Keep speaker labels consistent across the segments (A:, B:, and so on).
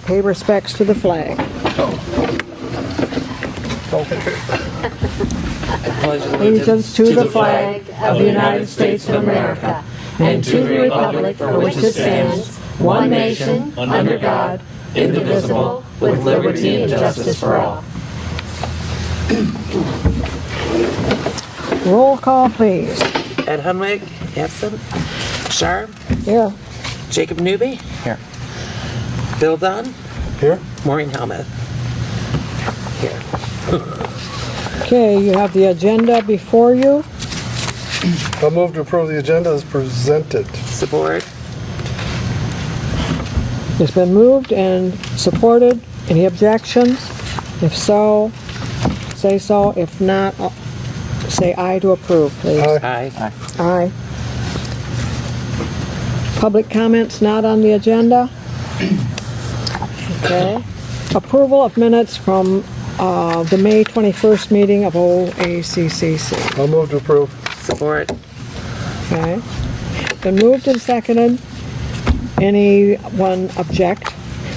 A: Pay respects to the flag. Allegiance to the flag of the United States of America and to the republic for which it stands, one nation, under God, indivisible, with liberty and justice for all. Roll call, please.
B: Ed Hunwig, absent. Shar,
A: Here.
B: Jacob Newby.
C: Here.
B: Bill Dunn.
C: Here?
B: Maureen Helmuth. Here.
A: Okay, you have the agenda before you.
C: I'll move to approve the agenda as presented.
B: Support.
A: It's been moved and supported. Any objections? If so, say so. If not, say aye to approve, please.
C: Aye.
B: Aye.
A: Aye. Public comments not on the agenda? Okay. Approval of minutes from the May 21st meeting of OACCC.
C: I'll move to approve.
B: Support.
A: Okay. Been moved and seconded. Anyone object?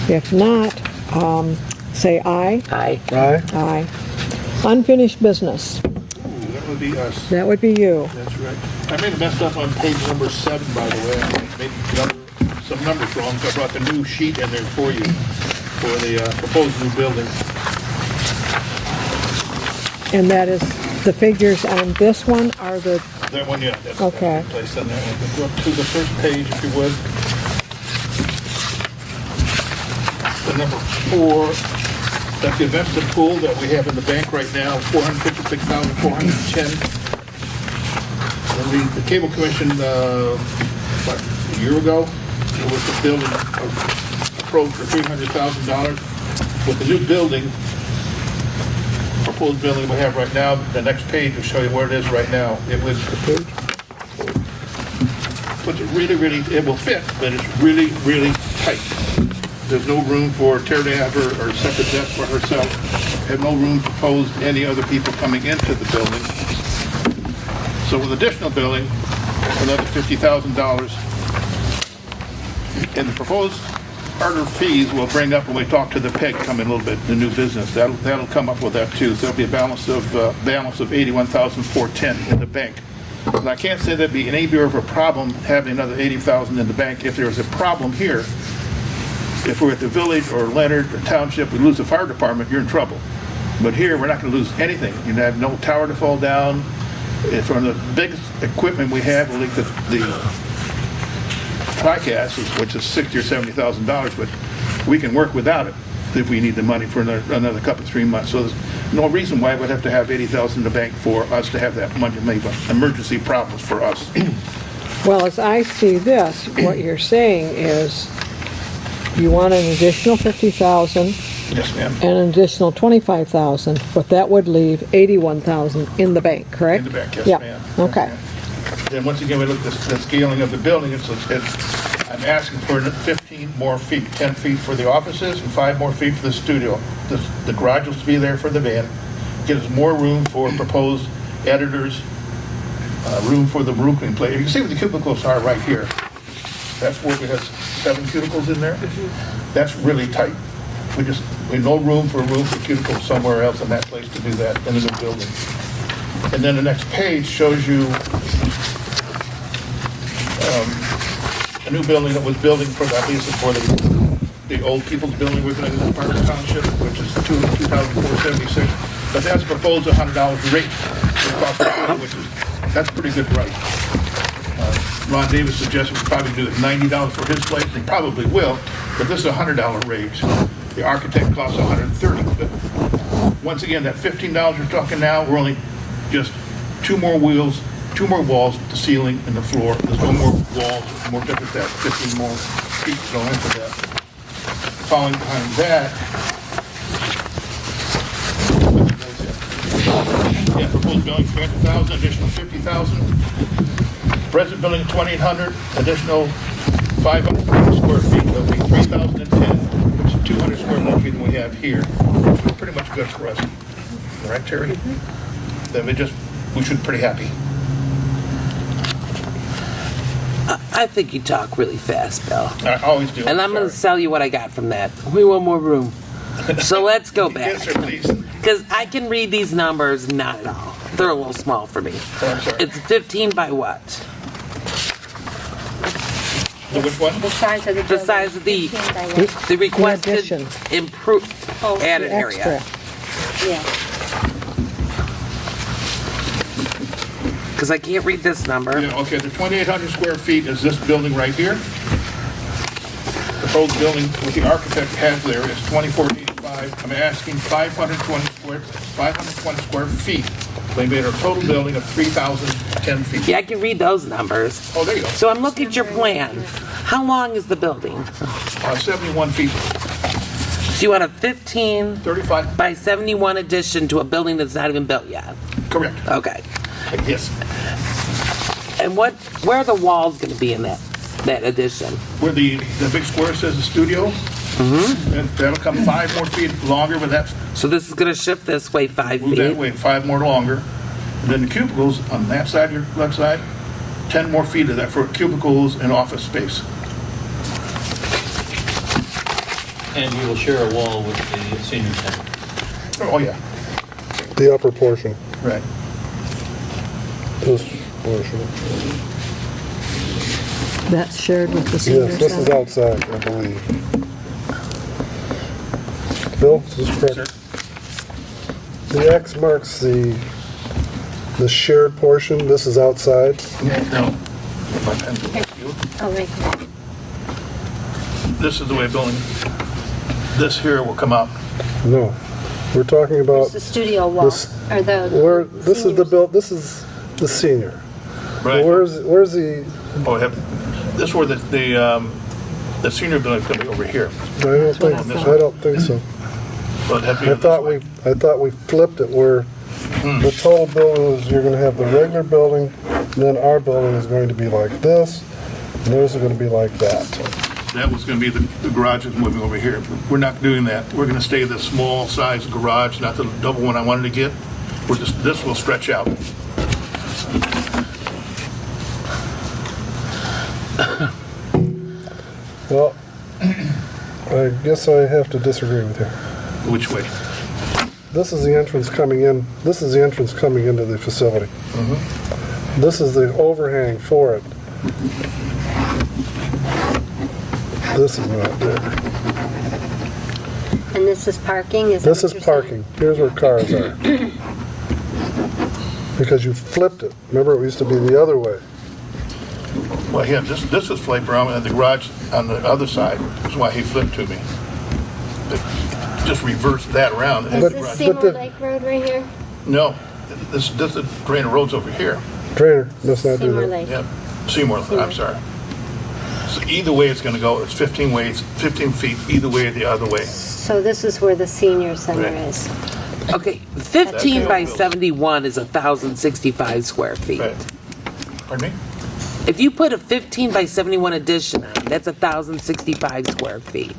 A: If not, say aye.
B: Aye.
C: Aye.
A: Aye. Unfinished business.
D: That would be us.
A: That would be you.
D: That's right. I may have messed up on page number 7, by the way. I made some numbers wrong, so I brought the new sheet in there for you for the proposed new building.
A: And that is, the figures on this one are the,
D: That one, yeah. That's
A: Okay.
D: placed on that one. Go up to the first page, if you would. The number 4, that's the investment pool that we have in the bank right now, $456,410. And the cable commission, what, a year ago, it was the building approach for $300,000. With the new building, proposed building we have right now, the next page will show you where it is right now. It was, but it will fit, but it's really, really tight. There's no room for Terry to have her separate desk for herself. Have no room to pose any other people coming into the building. So with additional building, another $50,000. And the proposed harder fees we'll bring up when we talk to the PEG coming a little bit, the new business. That'll come up with that too. So there'll be a balance of $81,410 in the bank. And I can't say that'd be any bigger of a problem having another $80,000 in the bank. If there was a problem here, if we're at the village or Leonard or township, we lose the fire department, you're in trouble. But here, we're not going to lose anything. You have no tower to fall down. From the biggest equipment we have, like the TriCast, which is $60,000 or $70,000, but we can work without it if we need the money for another couple, 3 months. So there's no reason why we'd have to have $80,000 in the bank for us to have that money, maybe emergency problems for us.
A: well, as I see this, what you're saying is you want an additional 50,000
D: Yes, ma'am.
A: and an additional 25,000, but that would leave 81,000 in the bank, correct?
D: In the bank, yes,
A: Yeah.
D: ma'am.
A: Okay.
D: Then once again, we look at the scaling of the building. I'm asking for 15 more feet, 10 feet for the offices and 5 more feet for the studio. The garage will be there for the van. Gives us more room for proposed editors, room for the roofing plate. You can see what the cubicles are right here. That's where we have 7 cubicles in there. That's really tight. We no room for a roof or cubicle somewhere else in that place to do that in the new building. And then the next page shows you a new building that was building for that piece for the old people's building we're going to do in Parker Township, which is $2,476. But that's proposed $100 rate for cost of living, which is that's pretty good price. Ron Davis suggested we probably do it $90 for his place. They probably will, but this is a $100 raise. The architect costs $130. But once again, that $15 we're talking now, we're only just 2 more wheels, 2 more walls, the ceiling and the floor. There's no more walls, more different that 15 more feet going into that. Following behind that, yeah, proposed building 300,000, additional 50,000. Present building 2,800, additional 500 square feet. That'll be 3,010, which is 200 square more feet than we have here. So pretty much good for us. All right, Terry? Then we should be pretty happy.
B: I think you talk really fast, Bill.
D: I always do.
B: And I'm going to
D: sorry.
B: sell you what I got from that. We want more room. So let's go
D: Yes,
B: back.
D: sir, please.
B: Because I can read these numbers not at all. They're a little small for me.
D: I'm sorry.
B: It's 15 by what?
D: Which one?
A: The size of the
B: The
A: building.
B: size of the,
A: 15 by what?
B: the requested
E: addition.
B: improve
A: Oh, the
B: added
E: Extra.
B: area.
A: Yeah.
B: Because I can't read this number.
D: Yeah, okay, the 2,800 square feet is this building right here. The proposed building, what the architect has there is 2485. I'm asking 520 square feet. They made a total building of 3,010 feet.
B: Yeah, I can read those numbers.
D: Oh, there you go.
B: So I'm looking at your plan. How long is the building?
D: 71 feet,
B: So you want a 15
D: 35,
B: by 71 addition to a building that's not even built yet?
D: correct.
B: Okay.
D: Yes.
B: And where are the walls going to be in that addition?
D: Where the big square says the studio, and that'll come 5 more feet longer, but that's,
B: So this is going to shift this way 5
D: move that
B: feet.
D: way 5 more longer. And then the cubicles on that side, your left side, 10 more feet of that for cubicles and office space.
F: And you will share a wall with the senior center.
D: Oh, yeah,
C: The upper portion,
D: right.
C: this portion.
E: That's shared with the senior
C: Yes, this is
E: center.
C: outside, I believe. Bill, is this
D: Sir?
C: correct? The X marks the shared portion, this is outside.
D: No. My pen's in the field.
A: Oh, right here.
D: This is the way building, this here will come out.
C: No, we're talking
A: It's
C: about
A: the studio wall,
C: this-
A: or the.
C: where, this is the
A: seniors.
C: this is the senior.
D: Right.
C: Where's the,
D: Oh, this is where the senior building's gonna be over here.
C: I don't think so.
D: So it'd have to be
C: I
D: this way.
C: thought we flipped it where the total building is, you're gonna have the regular building, and then our building is going to be like this, and theirs are gonna be like that.
D: That was gonna be the garage is moving over here. We're not doing that. We're gonna stay the small size garage, not the double one I wanted to get. This will stretch out.
C: Well, I guess I have to disagree with you.
D: Which way?
C: This is the entrance coming in, this is the entrance coming into the facility. This is the overhang for it. This is not there.
A: And this is parking, is that
C: This
A: what
C: is
A: you're saying?
C: parking. Here's where cars are. Because you flipped it. Remember, it used to be the other way.
D: Well, yeah, this is flipped around, and the garage on the other side is why he flipped to me. But just reverse that around.
A: Is this
C: but
A: Seymour
C: the-
A: Lake Road right here?
D: No, this is Drainer Road's over here.
C: Drainer, let's not do
A: Seymour
C: that.
A: Lake.
D: Yeah, Seymour, I'm sorry. So either way it's gonna go, it's 15 ways, 15 feet, either way or the other way.
A: So this is where the senior center
D: Right.
A: is.
B: Okay, 15 by
D: That's-
B: 71 is 1,065 square feet.
D: Right. Pardon me?
B: If you put a 15 by 71 addition on, that's 1,065 square feet.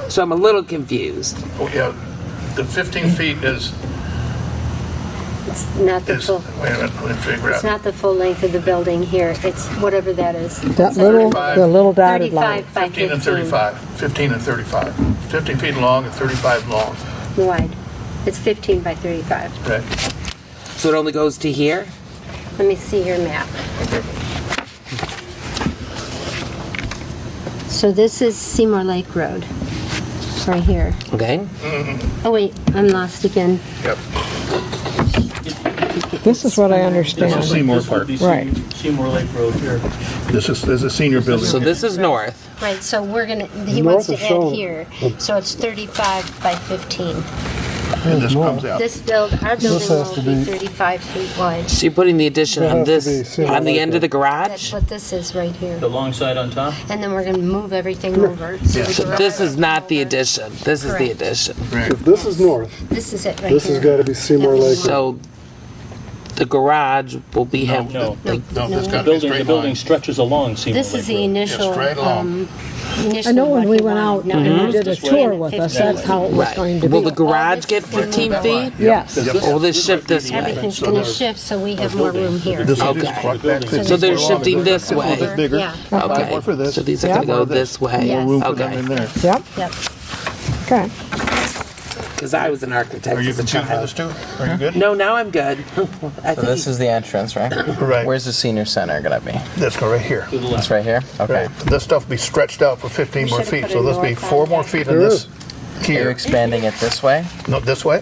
B: So I'm a little confused.
D: Oh, yeah, the 15 feet is,
A: It's not the full,
D: wait a minute, let me figure
A: it's
D: out.
A: not the full length of the building here. It's whatever that is.
E: That little,
D: 35.
E: the little dotted line.
A: 35 by
D: 15 and 35, 15 and 35. 15 feet long and 35 long,
A: wide. It's 15 by 35.
D: right?
B: So it only goes to here?
A: Let me see your map. So this is Seymour Lake Road, right here.
B: Okay.
A: Oh wait, I'm lost again.
D: Yep.
E: This is what I
D: This
E: understand.
D: is Seymour
F: This would
D: Park.
F: be
E: Right.
F: Seymour Lake Road here.
D: This is, there's a senior building.
B: So this is north.
A: Right, so we're gonna, he
C: North
A: wants to
C: is shown.
A: add here. So it's 35 by 15.
D: And this comes out.
A: This our building
C: has
A: will
C: to
A: be
C: be-
A: 35 feet wide.
B: So you're putting the addition
C: That
B: on
C: has to
B: this,
C: be Seymour
B: on the
C: Lake
B: end of the
A: That's
B: garage?
A: what this is right here.
F: The long side on top?
A: And then we're gonna move everything over. So the
B: So
A: garage
B: this is
A: will
B: not the
A: come over.
B: addition. This is the
A: Correct.
B: addition.
D: Right.
C: If this is north,
A: This is it right
C: this
A: here.
C: has gotta be Seymour Lake.
B: So the garage will be have
F: No.
D: No, this
F: The
D: got to be
F: building,
D: straight
F: the building
D: line.
F: stretches along Seymour Lake
A: This is the
F: Road.
A: initial,
D: straight along.
E: Initially
A: I know when
E: what
A: we
E: he
A: went out
E: wanted.
A: and
E: No,
A: you did a
F: This way.
A: tour with us, that's how it was going to
B: Will
A: be.
B: the garage get 15 feet?
A: Yes.
B: Or will this shift this way?
E: Everything's gonna shift, so we have more room here.
D: This will just
B: Okay.
D: clock back 50
B: So they're
D: feet
B: shifting this way.
D: bigger.
E: Yeah,
B: Okay,
D: more for this,
B: so these are
A: Yeah.
B: gonna go this way.
E: Yes.
D: Room for them
B: Okay,
D: in there.
A: Yep,
E: yep.
A: okay.
B: because I was an architect
D: Are you
B: as a
D: confused with this
B: child.
D: too? Are you good?
B: No, now I'm good. I
G: So this
B: think
G: is the entrance, right?
D: Right.
G: Where's the senior center gonna be?
D: Let's go right here.
F: To the
G: It's
F: left.
G: right here? Okay.
D: Right. This stuff will be stretched out for 15 more
E: should've
D: feet,
E: put
D: so
E: a
D: this will be
E: north
D: 4
E: on
D: more
E: there.
D: feet in
C: There
D: this
G: Are you
D: here.
G: expanding it this way?
D: No, this way?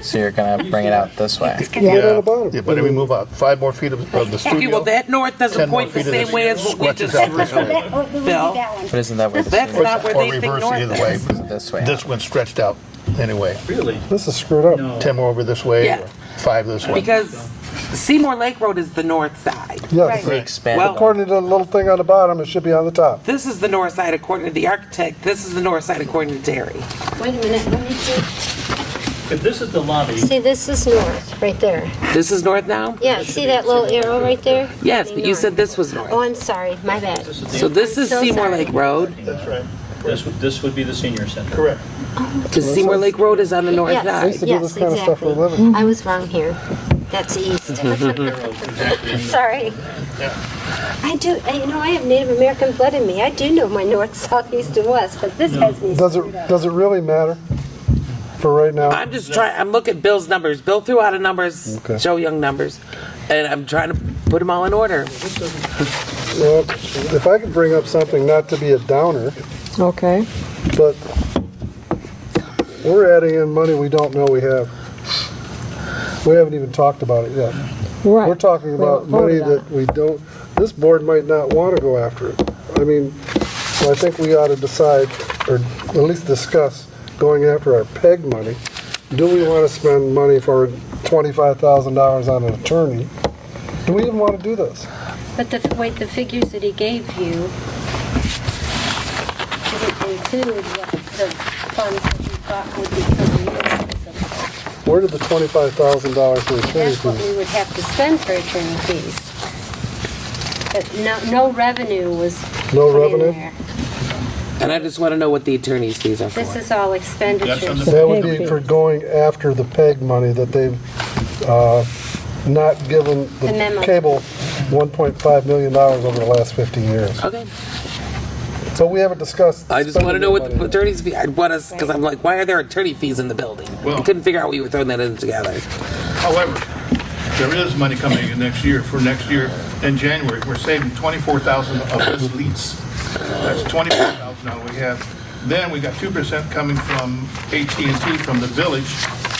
G: So you're gonna bring it out this way?
C: Yeah, on the bottom.
D: Yeah, but then we move out 5 more feet of the
B: okay,
D: studio.
B: well, that north doesn't
D: 10 more
B: point the
D: feet of
B: same
D: this
B: way as what we
D: stretches
B: just
D: out this
B: drew.
D: way.
B: Bill,
G: But isn't that where the
B: that's
G: senior
B: not where
D: Or
B: they think
D: reverse
B: north
D: either way.
B: is.
G: is? This way?
D: This one's stretched out anyway.
F: Really?
C: This is screwed up.
F: No.
D: 10 more over this way,
B: Yeah.
D: or 5 this way.
B: Because Seymour Lake Road is the north side.
C: Yes.
G: We expanded
B: Well-
C: According to the little thing on the bottom, it should be on the top.
B: This is the north side according to the architect. This is the north side according to Terry.
E: Wait a minute, let me see.
F: If this is the lobby,
E: See, this is north, right there.
B: This is north now?
E: Yeah, see that little arrow right there?
B: Yes, but you said this was
E: Oh,
B: north.
E: I'm sorry, my bad.
B: So this is
E: so
B: Seymour
E: sorry.
B: Lake Road.
D: That's right.
F: this would be the senior center.
D: Correct.
B: Because Seymour Lake Road is on the north
E: Yes.
C: I used to
B: side.
C: do
E: Yes,
C: this kind of stuff for a
E: exactly.
C: living.
E: I was wrong here. That's east. Sorry. I do, you know, I have Native American blood in me. I do know my north, south, east, and west, but this has me.
C: Does it really matter for right now?
B: I'm just trying, I'm looking at Bill's numbers. Bill threw out a numbers,
C: Okay.
B: Joe Young numbers, and I'm trying to put them all in order.
C: Well, if I could bring up something not to be a downer,
A: Okay,
C: but we're adding in money we don't know we have. We haven't even talked about it yet.
A: right.
C: We're talking about
A: Well,
C: money
A: voted on
C: that we don't, this board might not want to go after it. I mean, I think we ought to decide, or at least discuss, going after our PEG money. Do we want to spend money for $25,000 on an attorney? Do we even want to do this?
E: But the figures that he gave you didn't include what the funds that he thought would be coming in.
C: Where did the $25,000 for attorney
E: That's what we
C: fees?
E: would have to spend for attorney fees. But no revenue was
C: No
E: put in
C: revenue?
E: there.
B: And I just want to know what the attorney's fees are
E: This
B: for.
E: is all
D: That's
E: expenditures.
D: on the-
C: That would
A: PEG
C: be
A: fee.
C: for going after the PEG money that they've not given
E: The
C: the
E: memo.
C: cable $1.5 million over the last 15 years.
B: Okay.
C: So we haven't discussed.
B: I just want to know what the
C: spending
B: attorney's fee, I want us, because I'm like, why are there attorney fees in the building? I
D: Well-
B: couldn't figure out what you were throwing that in together.
D: However, there is money coming in next year, for next year in January. We're saving $24,000 of this lease. That's $24,000 now we have. Then we got 2% coming from AT&T from the village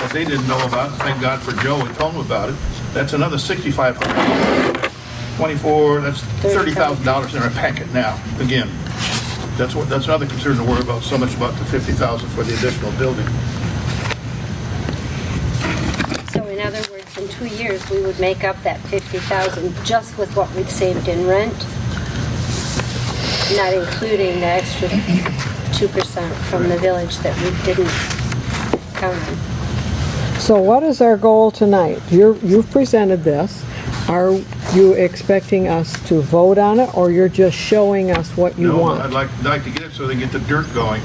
D: that they didn't know about. Thank God for Joe, we told them about it. That's another $6,500. 24, that's $30,000 in our packet now, again. That's another concern to worry about, so much about the $50,000 for the additional building.
E: So in other words, in 2 years, we would make up that 50,000 just with what we've saved in rent, not including the extra 2% from the village that we didn't count on.
A: So what is our goal tonight? You've presented this. Are you expecting us to vote on it, or you're just showing us what you
D: No,
A: want?
D: I'd like to get it so they get the dirt going.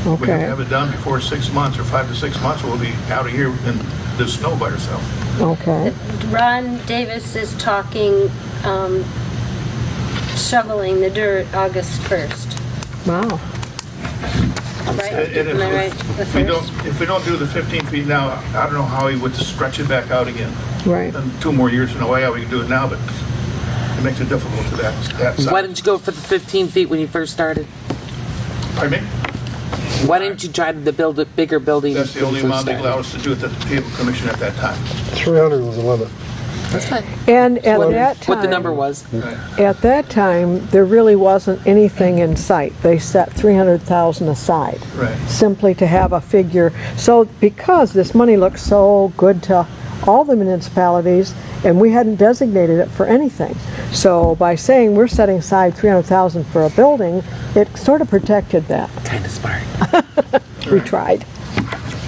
D: We
A: Okay.
D: can have it done before 6 months or 5 to 6 months. We'll be out of here in the snow by ourselves.
A: Okay,
E: Ron Davis is talking, shoveling the dirt August 1st,
A: wow.
E: right?
D: And
E: Am I right? The
D: if we don't do the 15 feet now, I don't know how he would stretch it back out again.
A: Right.
D: And 2 more years from now, yeah, we can do it now, but it makes it difficult to that
B: Why
D: side.
B: didn't you go for the 15 feet when you first started?
D: Pardon me?
B: Why didn't you try to build a bigger building?
D: That's the
B: when
D: only
B: you first
D: amount they
B: started?
D: allowed us to do it at the cable commission at that time.
C: 300 was the limit.
B: That's fine.
A: And at
B: What-
A: that time,
B: What the number was?
A: at that time, there really wasn't anything in sight. They set 300,000 aside.
D: Right.
A: Simply to have a figure. So because this money looks so good to all the municipalities, and we hadn't designated it for anything. So by saying we're setting aside 300,000 for a building, it sort of protected that.
B: Kind of smart.
A: We tried.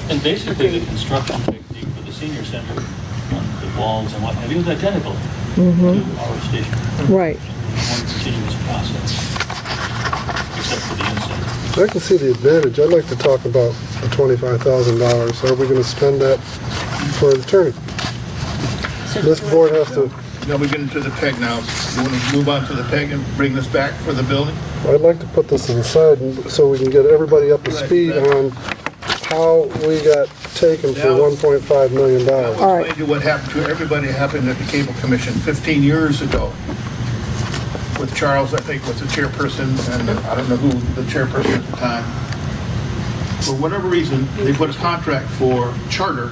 F: And basically, the construction technique for the senior center, the walls and what have you, is identical to our station.
A: Right.
F: One continuous process. except for the incentive.
C: I can see the advantage. I'd like to talk about the $25,000. Are we gonna spend that for an attorney? This board has to,
D: Now we get into the PEG now. You want to move on to the PEG and bring this back for the building?
C: I'd like to put this aside so we can get everybody up to speed on how we got taken for $1.5 million.
D: I'll explain to you what happened to everybody, happened at the Cable Commission 15 years ago. With Charles, I think, was the chairperson, and I don't know who the chairperson at the time. For whatever reason, they put a contract for charter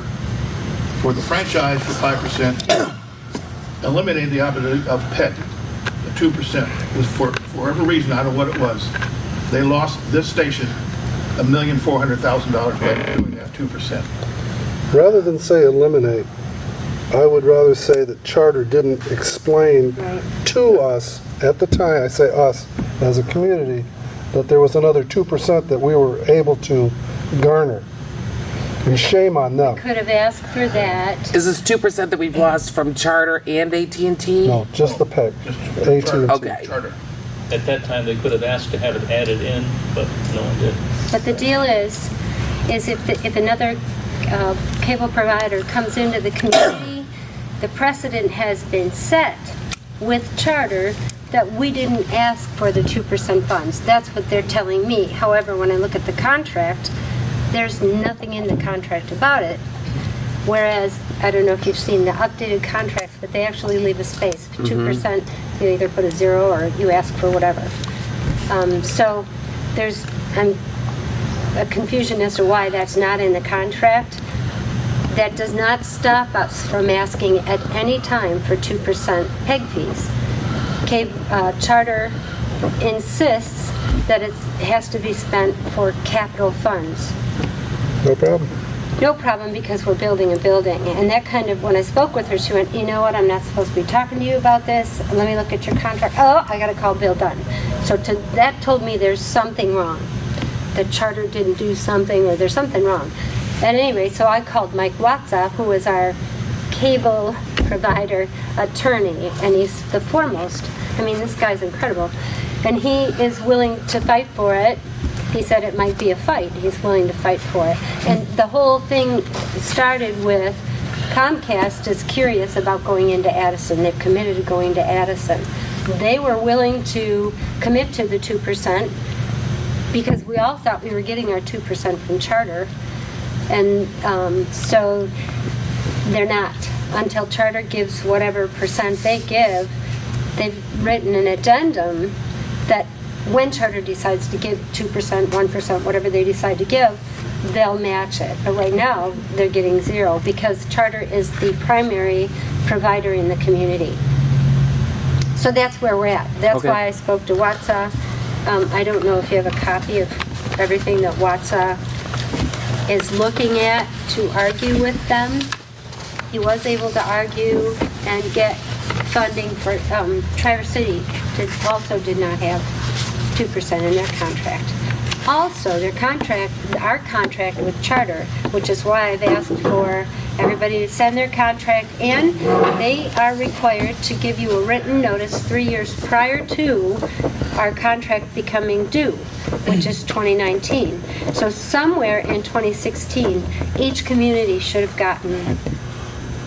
D: for the franchise for 5%, eliminating the option of PEG, the 2%. Was for whatever reason, I don't know what it was. They lost this station $1,400,000 by doing that 2%.
C: Rather than say eliminate, I would rather say that charter didn't explain to us at the time, I say us as a community, that there was another 2% that we were able to garner. And shame on them.
E: Could have asked for that.
B: Is this 2% that we've lost from Charter and AT&T?
C: No, just the PEG,
D: Just
C: AT&T.
B: Okay.
D: Charter.
F: At that time, they could have asked to have it added in, but no one did.
E: But the deal is if another cable provider comes into the community, the precedent has been set with Charter that we didn't ask for the 2% funds. That's what they're telling me. However, when I look at the contract, there's nothing in the contract about it. Whereas, I don't know if you've seen the updated contracts, but they actually leave a space. 2%, you either put a 0 or you ask for whatever. So there's a confusion as to why that's not in the contract. That does not stop us from asking at any time for 2% PEG fees. Charter insists that it has to be spent for capital funds.
C: No problem.
E: No problem, because we're building a building. And that kind of, when I spoke with her, she went, you know what, I'm not supposed to be talking to you about this. Let me look at your contract. Oh, I gotta call Bill Dunn. So that told me there's something wrong. That Charter didn't do something, or there's something wrong. At any rate, so I called Mike Watsa, who is our cable provider attorney, and he's the foremost. I mean, this guy's incredible. And he is willing to fight for it. He said it might be a fight. He's willing to fight for it. And the whole thing started with Comcast is curious about going into Addison. They've committed to going to Addison. They were willing to commit to the 2% because we all thought we were getting our 2% from Charter. And so they're not. Until Charter gives whatever percent they give, they've written an addendum that when Charter decides to give 2%, 1%, whatever they decide to give, they'll match it. But right now, they're getting 0 because Charter is the primary provider in the community. So that's where we're at. That's
B: Okay.
E: why I spoke to Watsa. I don't know if you have a copy of everything that Watsa is looking at to argue with them. He was able to argue and get funding for Traverse City. Also did not have 2% in their contract. Also, our contract with Charter, which is why I've asked for everybody to send their contract, and they are required to give you a written notice 3 years prior to our contract becoming due, which is 2019. So somewhere in 2016, each community should have gotten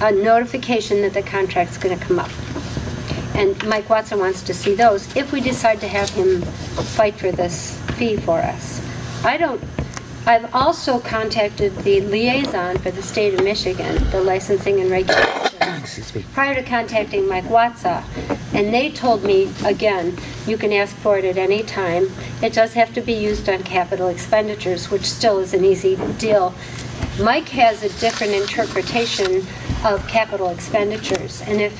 E: a notification that the contract's going to come up. And Mike Watson wants to see those if we decide to have him fight for this fee for us. I've also contacted the liaison for the state of Michigan, the licensing and regulations, prior to contacting Mike Watsa. And they told me, again, you can ask for it at any time. It does have to be used on capital expenditures, which still is an easy deal. Mike has a different interpretation of capital expenditures. And if,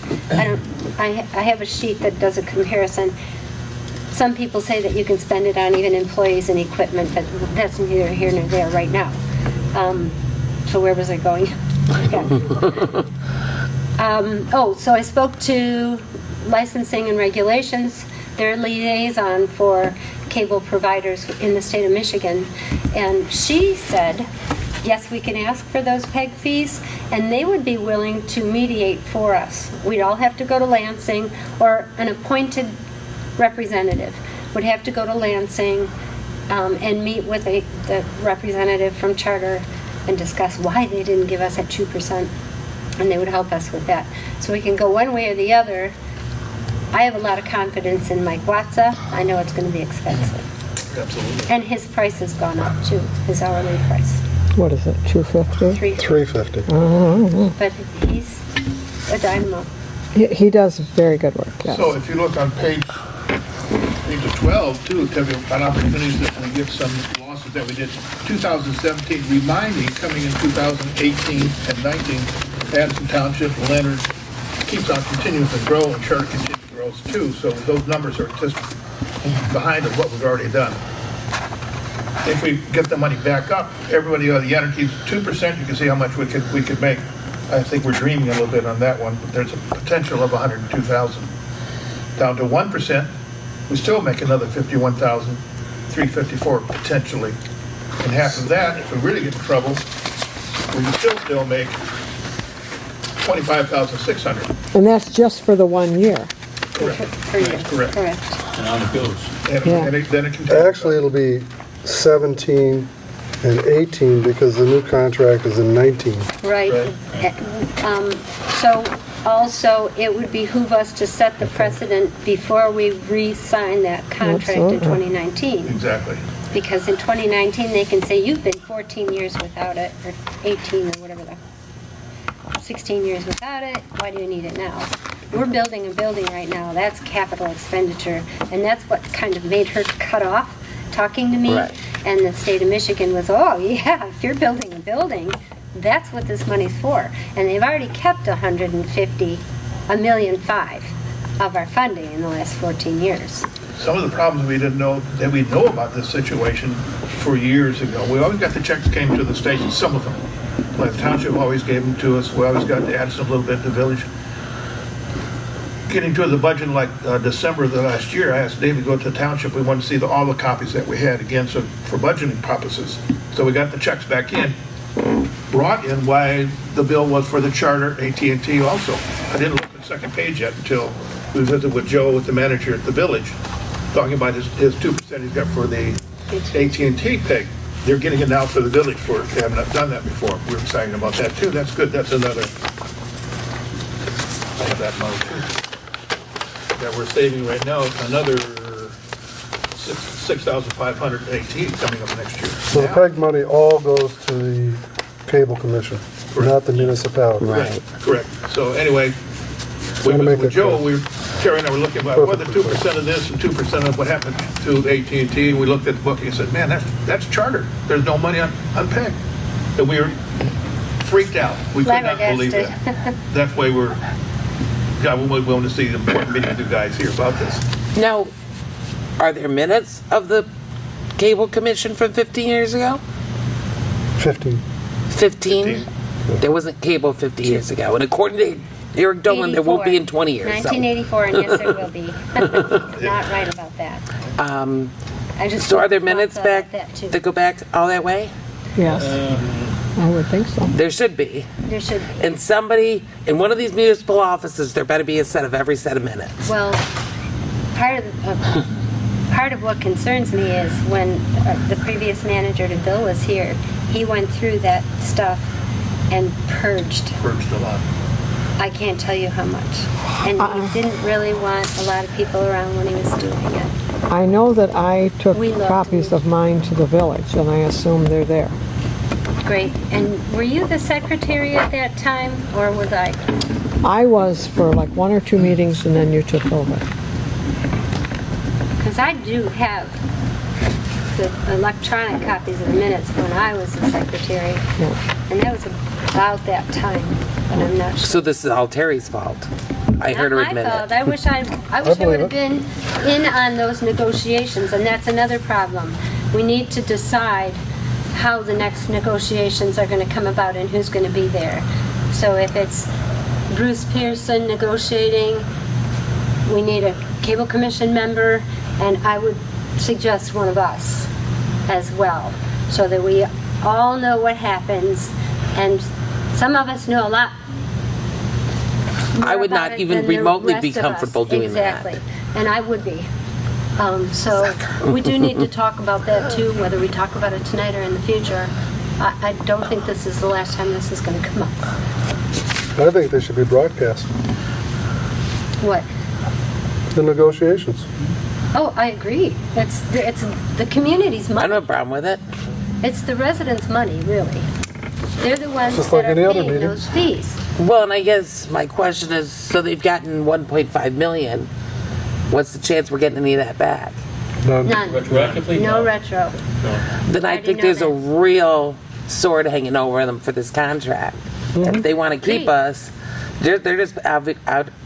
E: I have a sheet that does a comparison. Some people say that you can spend it on even employees and equipment, but that's neither here nor there right now. So where was I going? So I spoke to licensing and regulations, their liaison for cable providers in the state of Michigan, and she said, yes, we can ask for those PEG fees, and they would be willing to mediate for us. We'd all have to go to Lansing or an appointed representative. would have to go to Lansing and meet with the representative from Charter and discuss why they didn't give us at 2%, and they would help us with that. So we can go one way or the other. I have a lot of confidence in Mike Watsa. I know it's going to be expensive.
D: Absolutely.
E: And his price has gone up too, his hourly price.
A: What is it, 250?
E: $350. But he's a dynamo.
A: He does very good work, yes.
D: So if you look on page 12, too, tell you about opportunities that we get some losses that we did. 2017, reminding coming in 2018 and 19, Addison Township, Leonard keeps on continuing to grow, and Charter continues to grow too. So those numbers are just behind of what we've already done. If we get the money back up, everybody on the entities, 2%, you can see how much we could make. I think we're dreaming a little bit on that one, but there's a potential of 102,000. Down to 1%, we still make another 51,354 potentially. And half of that, if we really get in trouble, we can still make 25,600.
A: And that's just for the 1 year.
D: Correct.
E: Per year.
D: That's correct.
E: Correct.
F: And on it goes.
D: And
A: Yeah.
D: then it continues.
C: Actually, it'll be 17 and 18 because the new contract is in 19.
E: Right. So also, it would behoove us to set the precedent before we re-sign that contract in
A: Absolutely.
E: 2019.
D: Exactly.
E: Because in 2019, they can say, you've been 14 years without it, or 18 or whatever, 16 years without it, why do you need it now? We're building a building right now, that's capital expenditure, and that's what kind of made her cut off talking to me.
B: Right.
E: And the state of Michigan was, oh, yeah, if you're building a building, that's what this money's for. And they've already kept $1.5 million of our funding in the last 14 years.
D: Some of the problems we didn't know, that we know about this situation for years ago. We always got the checks came to the station, some of them. Like the township always gave them to us. We always got to add some little bit to the village. Getting to the budget like December of the last year, I asked Dave to go to the township. We wanted to see all the copies that we had again, so for budgeting purposes. So we got the checks back in, brought in why the bill was for the Charter, AT&T also. I didn't look at the second page yet until we visited with Joe, with the manager at the village, talking about his 2% he's got for the AT&T peg. They're getting it now for the village for it. They haven't done that before. We're excited about that too. That's good. That's another, I have that money too. That we're saving right now, another 6,518 coming up next year.
C: So the PEG money all goes to the cable commission, not the municipality.
B: Right.
D: Correct. So anyway, we
C: wanna make
D: with
C: that
D: Joe,
C: clear.
D: Terry and I were looking at whether 2% of this and 2% of what happened to AT&T. We looked at the book and said, man, that's Charter. There's no money on PEG. And we were freaked out. We could not believe that. That's why we're willing to see the important meeting with you guys here about this.
B: Now, are there minutes of the cable commission from 15 years ago?
C: 15.
B: 15? There wasn't cable 50 years ago. And according to Eric Dolan, there won't be in 20 years.
E: 1984, and yes, there will be. Not right about that. I just
B: So are there
E: thought
B: minutes
E: about
B: back
E: that too.
B: that go back all that way?
A: Yes, I would think so.
B: There should be.
E: There should be.
B: And somebody, in one of these municipal offices, there better be a set of every set of minutes.
E: Well, part of what concerns me is when the previous manager to Bill was here, he went through that stuff and purged.
D: Purged a lot.
E: I can't tell you how much. And he didn't really want a lot of people around when he was doing it.
A: I know that I took
E: We love
A: copies
E: to-
A: of mine to the village, and I assume they're there.
E: Great. And were you the secretary at that time, or was I?
A: I was for like 1 or 2 meetings, and then you took over.
E: Because I do have the electronic copies of the minutes when I was the secretary.
A: Yeah.
E: And that was about that time, but I'm not sure.
B: So this is all Terry's fault. I heard her
E: Not my
B: admit
E: fault.
B: it.
E: I wish I would have been in on those negotiations, and that's another problem. We need to decide how the next negotiations are going to come about and who's going to be there. So if it's Bruce Pearson negotiating, we need a cable commission member, and I would suggest one of us as well, so that we all know what happens, and some of us know a lot more
B: I would
E: about
B: not
E: it
B: even
E: than the
B: remotely be
E: rest of us.
B: comfortable doing that.
E: Exactly, and I would be. So we do need to talk about that too, whether we talk about it tonight or in the future. I don't think this is the last time this is going to come up.
C: I think they should be broadcast,
E: What?
C: the negotiations.
E: Oh, I agree. It's the community's
B: I don't
E: money.
B: have a problem with it.
E: It's the residents' money, really. They're the ones
C: Just
E: that
C: like
E: are
C: any other
E: paying
C: meeting.
E: those fees.
B: Well, and I guess my question is, so they've gotten 1.5 million. What's the chance we're getting any of that back?
C: None.
E: None.
F: Retroactively?
E: No retro.
B: Then I
E: didn't
B: think
E: know
B: there's a
E: that.
B: real sword hanging over them for this contract. If they want to keep
E: Agreed.
B: us, they're just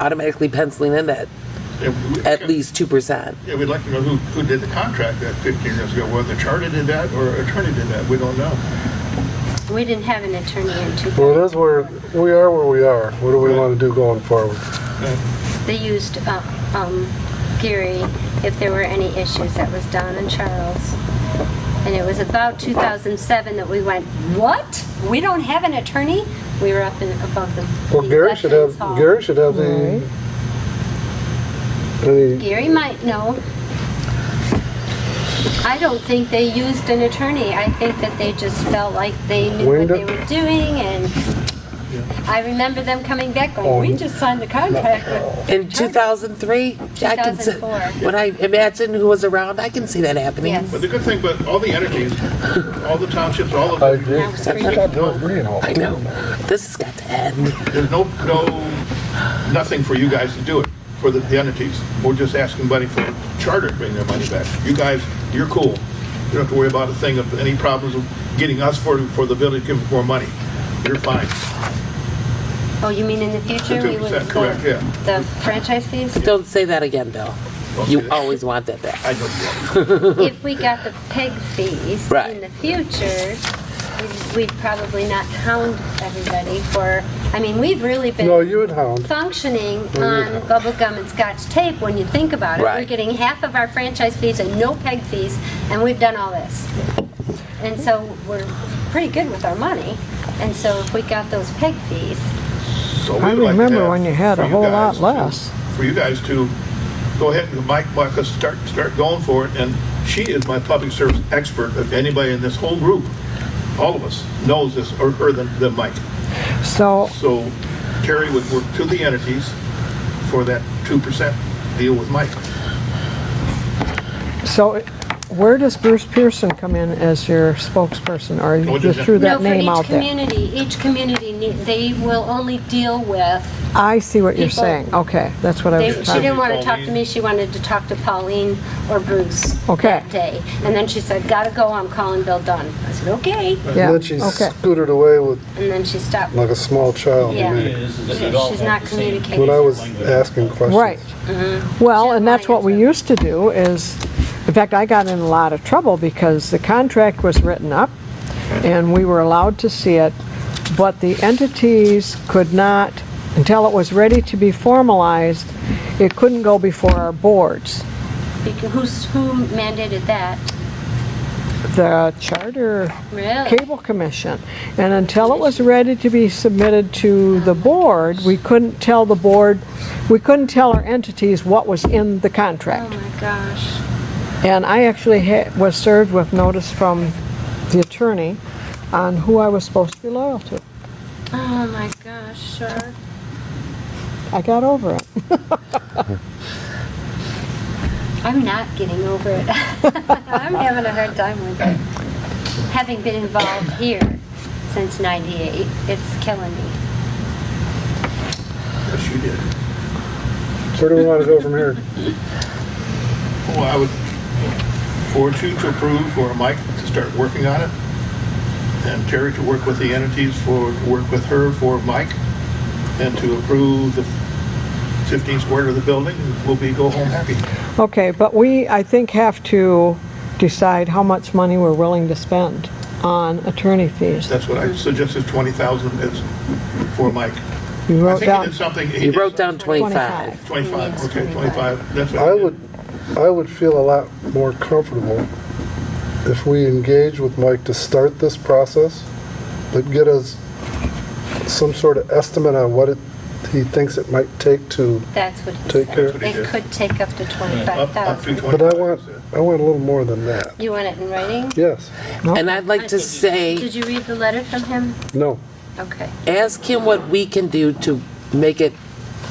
B: automatically penciling in that at least 2%.
D: Yeah, we'd like to know who did the contract that 15 years ago, whether the charter did that or attorney did that, we don't know.
E: We didn't have an attorney in too.
C: Well, that's where we are. What do we want to do going forward?
E: They used Gary if there were any issues. That was Don and Charles. And it was about 2007 that we went, what? We don't have an attorney? We were up above them.
C: Well, Gary should have the, any,
E: Gary might know. I don't think they used an attorney. I think that they just felt like they knew
C: Winged
E: what
C: it?
E: they were doing, and I remember them coming back going, we just signed the contract with
B: In 2003, I can see,
E: 2004.
B: when I imagine who was around, I can see that happening.
E: Yes.
D: But the good thing, but all the entities, all the townships, all of
C: I
D: them,
C: agree.
E: That was pretty
C: I do agree in all
B: I
C: that.
B: know. This has got to end.
D: there's nothing for you guys to do it, for the entities. We're just asking money for charter to bring their money back. You guys, you're cool. You don't have to worry about a thing of any problems of getting us for the village to give us more money. You're fine.
E: Oh, you mean in the future?
D: The
E: we would
D: 2%, correct, yeah.
E: The franchise fees?
B: Don't say that again, Bill. You always want that back.
D: I know you
E: If we got the PEG fees
B: Right.
E: in the future, we'd probably not hound everybody for, I mean, we've really been
C: No, you would hound.
E: functioning on bubble gum and scotch tape when you think about it. We're
B: Right.
E: getting half of our franchise fees and no PEG fees, and we've done all this. And so we're pretty good with our money. And so if we got those PEG fees,
D: So
A: I
D: we'd like to
A: remember
D: have
A: when you had
D: for
A: a
D: you
A: whole
D: guys
A: lot
D: to-
A: less.
D: For you guys to go ahead and Mike us start going for it, and she is my public service expert. If anybody in this whole group, all of us, knows this, or than Mike.
A: So,
D: So Terry would work to the entities for that 2% deal with Mike.
A: so where does Bruce Pearson come in as your spokesperson, or
D: No,
A: you
D: it
A: just
D: doesn't.
A: threw
E: no,
A: that
E: for
A: name
E: each
A: out there?
E: community, they will only deal with
A: I see what you're
E: people-
A: saying. Okay, that's what I was
E: She
A: trying
E: didn't
A: to...
E: want to talk to me, she wanted to talk to Pauline or Bruce
A: Okay.
E: that day. And then she said, gotta go, I'm calling Bill Dunn. I said, okay.
A: Yeah,
C: And then she
A: okay.
C: scooted away with,
E: And then she stopped.
C: like a small child to
E: Yeah.
C: me,
E: She's not communicating.
C: when I was asking questions.
A: Right. Well, and that's what we used to do is, in fact, I got in a lot of trouble because the contract was written up and we were allowed to see it, but the entities could not, until it was ready to be formalized, it couldn't go before our boards.
E: Who mandated that?
A: The Charter
E: Really?
A: Cable Commission. And until it was ready to be submitted to the board, we couldn't tell the board, we couldn't tell our entities what was in the
E: Oh
A: contract.
E: my gosh.
A: And I actually was served with notice from the attorney on who I was supposed to be loyal to.
E: Oh my gosh, sure.
A: I got over it.
E: I'm not getting over it. I'm having a hard time with it. Having been involved here since '98, it's killing me.
D: Yes, you did.
C: Where do we want to go from here?
D: Well, I would forward you to approve for Mike to start working on it, and Terry to work with the entities to work with her for Mike, and to approve the 15 square of the building, we'll go home happy.
A: Okay, but we, I think, have to decide how much money we're willing to spend on attorney fees.
D: That's what I suggested, 20,000 is for Mike.
A: You
D: I
A: wrote
D: think he
A: down
D: did something.
B: He wrote down 25.
D: 25, okay, 25, that's what
C: I
D: I did.
C: I would feel a lot more comfortable if we engage with Mike to start this process, but get us some sort of estimate on what he thinks it might take to
E: That's what he
C: take
E: said.
C: care.
D: That's what he
E: It
D: did.
E: could take up to
D: Up to
E: 25,000.
D: 20.
C: But I want a little more than that.
E: You want it in writing?
C: Yes,
B: And I'd like to say,
E: Did you read the letter from him?
C: no.
E: Okay.
B: ask him what we can do to make it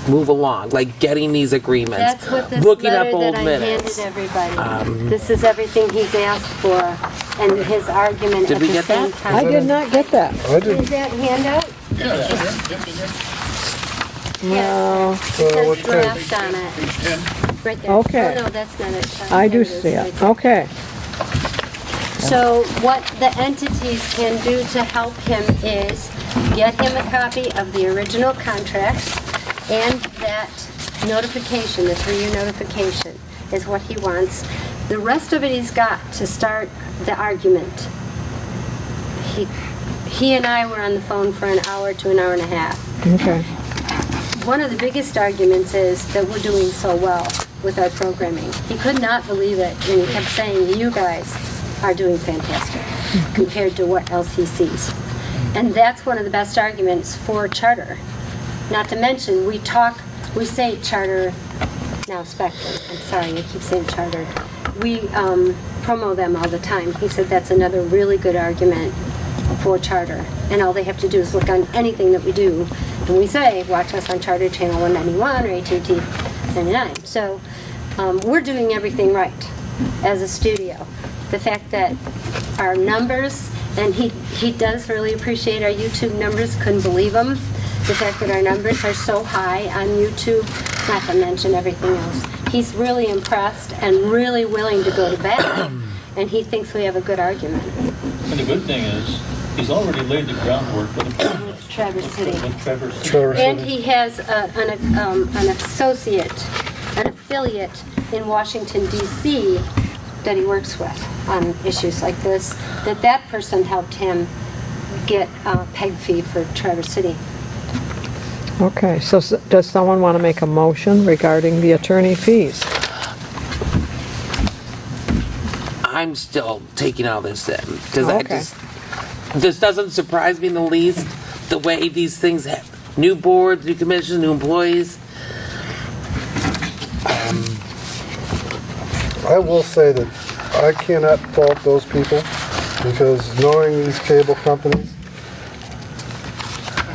B: move along, like getting these agreements,
E: That's what this
B: looking up
E: letter
B: old
E: that I handed
B: minutes.
E: everybody. This is everything he's asked for and his argument
B: Did
E: at
B: we
E: the
B: get
E: same
B: that?
E: time.
A: I did not get that.
C: I
E: Is
C: didn't,
E: that handout?
D: Yeah, it's in here. Yep, in here.
A: No,
E: It says
C: what
E: draft on it,
D: Page 10.
E: right there.
A: Okay.
E: Oh, no, that's not it.
A: I do
E: There
A: see
E: is, right
A: it.
E: there.
A: Okay.
E: So what the entities can do to help him is get him a copy of the original contracts and that notification, the 3-year notification is what he wants. The rest of it he's got to start the argument. He and I were on the phone for an hour to an hour and a half.
A: Okay.
E: One of the biggest arguments is that we're doing so well with our programming. He could not believe it, and he kept saying, you guys are doing fantastic compared to what else he sees. And that's one of the best arguments for charter. Not to mention, we say charter, now Spectrum, I'm sorry, I keep saying charter. We promo them all the time. He said that's another really good argument for charter. And all they have to do is look on anything that we do. And we say, watch us on Charter Channel 191 or AT&T 99. So we're doing everything right as a studio. The fact that our numbers, and he does really appreciate our YouTube numbers, couldn't believe them. The fact that our numbers are so high on YouTube, not to mention everything else. He's really impressed and really willing to go to bat, and he thinks we have a good argument.
F: And the good thing is, he's already laid the groundwork for the
E: With Traverse City.
F: with Traverse City.
C: Traverse
E: And
C: City.
E: he has an associate, an affiliate in Washington DC that he works with on issues like this, that person helped him get a PEG fee for Traverse City.
A: Okay, so does someone want to make a motion regarding the attorney fees?
B: I'm still taking all this in, because
A: Okay.
B: this doesn't surprise me in the least, the way these things happen. New boards, new commissions, new employees.
C: I will say that I cannot fault those people because knowing these cable companies,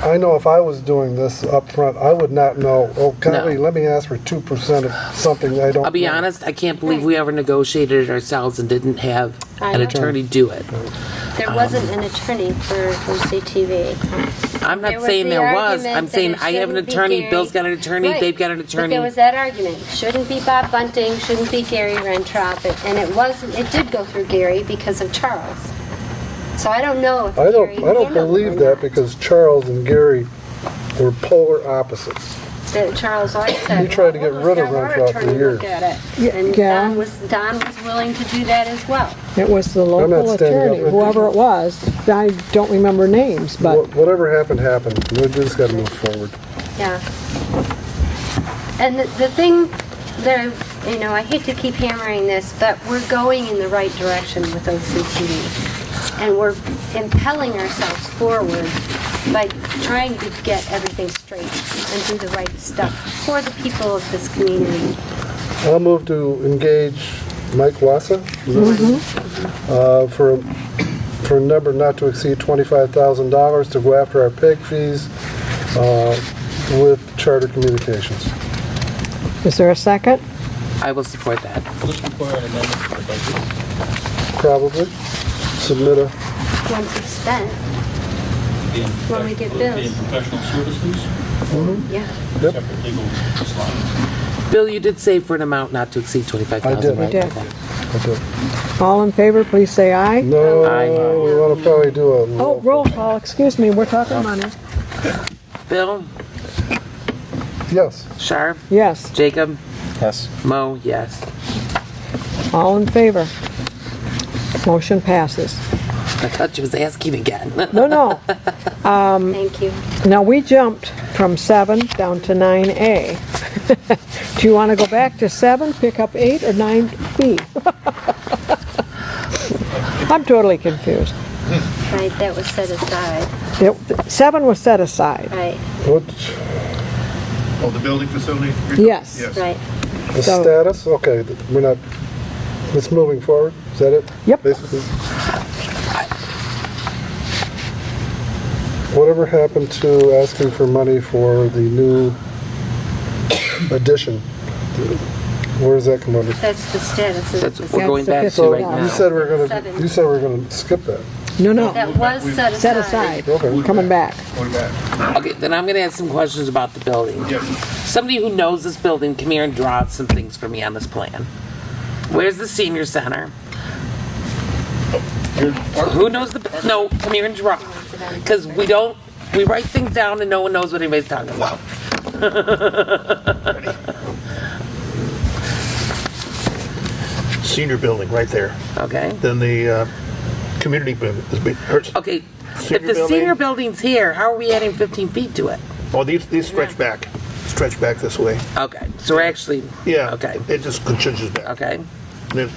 C: I know if I was doing this up front, I would not know, oh golly,
B: No.
C: let me ask for 2% of something I don't
B: I'll be
C: know.
B: honest, I can't believe we ever negotiated it ourselves and didn't have
E: I
B: an
E: know.
B: attorney do it.
E: There wasn't an attorney for OCTV.
B: I'm
E: There
B: not
E: was
B: saying
E: the
B: there was.
E: argument
B: I'm
E: that
B: saying
E: it
B: I have an
E: shouldn't be
B: attorney,
E: Gary.
B: Bill's got an attorney,
E: Right.
B: they've got an
E: But
B: attorney.
E: there was that argument. Shouldn't be Bob Bunting, shouldn't be Gary Rentrop, and it did go through Gary because of Charles. So I don't know if
C: I
E: Gary
C: don't
E: handled
C: believe
E: it or
C: that
E: not.
C: because Charles and Gary were polar opposites.
E: That Charles always said.
C: He tried to
E: "Well,
C: get
E: we'll
C: rid of
E: just have our
C: Rentrop for
E: attorney
C: years."
E: look at it."
A: Yeah,
E: And
A: yeah.
E: Don was willing to do that as well.
A: It was the
C: not
A: local
C: standing up.
A: attorney, whoever it was. I don't remember names, but
C: Whatever happened, happened. We just gotta move forward.
E: Yeah. And the thing that, I hate to keep hammering this, but we're going in the right direction with OCTV. And we're impelling ourselves forward by trying to get everything straight and do the right stuff for the people of this community.
C: I'll move to engage Mike Wassa for a number not to exceed $25,000 to go after our PEG fees with Charter Communications.
A: is there a second?
B: I will support that.
F: Does this require an amendment to the budget?
C: Probably submit a,
E: Once it's spent,
F: Be in
E: When we get
F: professional- be in
E: bills.
F: professional services,
E: yeah.
C: Yep.
F: separate legal line.
B: Bill, you did say for an amount not to exceed 25,000,
C: I
B: right?
C: did.
A: You did.
B: Okay.
C: okay.
A: All in favor, please say aye.
C: No,
B: Aye.
C: we want to probably do a.
A: Oh, roll call, excuse me, we're talking money.
B: Bill,
C: Yes.
B: Sharp,
A: Yes,
B: Jacob,
G: Yes.
B: Mo, yes.
A: all in favor. Motion passes.
B: I thought you was asking again.
A: No, no.
E: Thank you.
A: Now, we jumped from 7 down to 9A. Do you want to go back to 7, pick up 8, or 9B? I'm totally confused.
E: Right, that was set aside.
A: 7 was set aside.
E: Right.
C: What,
D: Oh, the building facility?
A: Yes.
D: Yes.
E: Right.
C: The
A: So-
C: status, okay, we're not, it's moving forward, is that it?
A: Yep.
C: Basically? Whatever happened to asking for money for the new addition? Where does that come under?
E: That's the status of
B: That's
E: the
B: what we're going
A: the
B: back to
C: So
B: right
C: you
B: now.
C: said we're gonna,
E: Seven.
C: you said we're gonna skip that.
A: No, no,
E: That was set aside.
A: set aside,
C: Okay.
A: coming back.
D: Going back.
B: Okay, then I'm gonna ask some questions about the building.
D: Yes.
B: Somebody who knows this building, come here and draw out some things for me on this plan. Where's the senior center?
D: Here's part-
B: Who knows the, no, come here and draw. Because we write things down and no one knows what anybody's talking about.
D: Senior building, right there.
B: Okay?
D: Then the community building is big.
B: Okay, if
D: Senior
B: the
D: building.
B: senior building's here, how are we adding 15 feet to it?
D: Oh, these stretch back this way.
B: Okay, so we're actually,
D: Yeah.
B: Okay.
D: It just continues back.
B: okay,
D: And then